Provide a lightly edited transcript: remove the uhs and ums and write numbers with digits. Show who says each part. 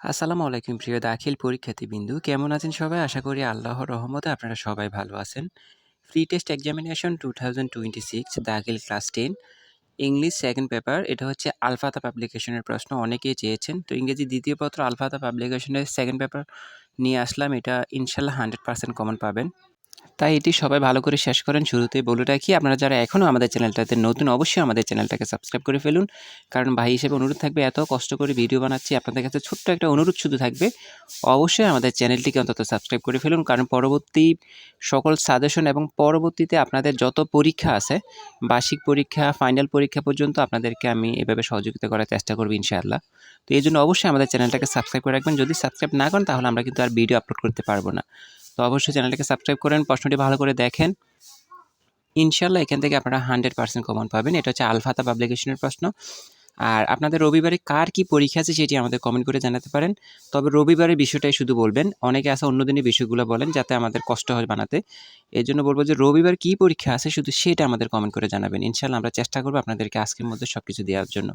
Speaker 1: আসসালামু আলাইকুম প্রিয় দাখিল পরীক্ষার্থীবৃন্দু। কেমন আছেন সবাই? আশা করি আল্লাহর রহমতে আপনারা সবাই ভালো আছেন। ফ্রি টেস্ট এক্সামিনেশন 2026 দাখিল ক্লাস 10 ইংলিশ সেকেন্ড পেপার। এটা হচ্ছে আলফাতা পাবলিকেশনের প্রশ্ন। অনেকেই চেয়েছেন। তো ইংরেজি দ্বিতীয় পত্র আলফাতা পাবলিকেশনের সেকেন্ড পেপার নিয়ে আসলাম। এটা ইনশাআল্লাহ 100% কমন পাবেন। তাই এটি সবাই ভালো করে শেষ করেন। শুরুতেই বলে রাখি, আপনারা যারা এখনও আমাদের চ্যানেলটাতে নতুন, অবশ্যই আমাদের চ্যানেলটাকে সাবস্ক্রাইব করে ফেলুন। কারণ ভাই হিসেবে অনুরোধ থাকবে, এত কষ্ট করে ভিডিও বানাচ্ছি, আপনাদের কাছে ছোট্ট একটা অনুরোধ শুধু থাকবে, অবশ্যই আমাদের চ্যানেলটিকে অন্তত সাবস্ক্রাইব করে ফেলুন। কারণ পরবর্তী সকল সাজেশন এবং পরবর্তীতে আপনাদের যত পরীক্ষা আছে, বার্ষিক পরীক্ষা, ফাইনাল পরীক্ষা পর্যন্ত আপনাদেরকে আমি এভাবে সহযোগিতা করার চেষ্টা করব ইনশাআল্লাহ। তো এই জন্য অবশ্যই আমাদের চ্যানেলটাকে সাবস্ক্রাইব করে রাখবেন। যদি সাবস্ক্রাইব না করেন তাহলে আমরা কিন্তু আর ভিডিও আপলোড করতে পারবো না। তো অবশ্যই চ্যানেলটাকে সাবস্ক্রাইব করেন, প্রশ্নটি ভালো করে দেখেন। ইনশাআল্লাহ এখান থেকে আপনারা 100% কমন পাবেন। এটা হচ্ছে আলফাতা পাবলিকেশনের প্রশ্ন। আর আপনাদের রবিবারে কার কি পরীক্ষা আছে সেটি আমাদের কমেন্ট করে জানাতে পারেন। তবে রবিবারের বিষয়টাই শুধু বলবেন। অনেকে আছে অন্য দিনের বিষয়গুলো বলেন যাতে আমাদের কষ্ট হয় বানাতে। এজন্য বলব যে রবিবার কি পরীক্ষা আছে শুধু সেটা আমাদের কমেন্ট করে জানাবেন। ইনশাআল্লাহ আমরা চেষ্টা করব আপনাদেরকে আজকের মধ্যে সবকিছু দেওয়ার জন্য।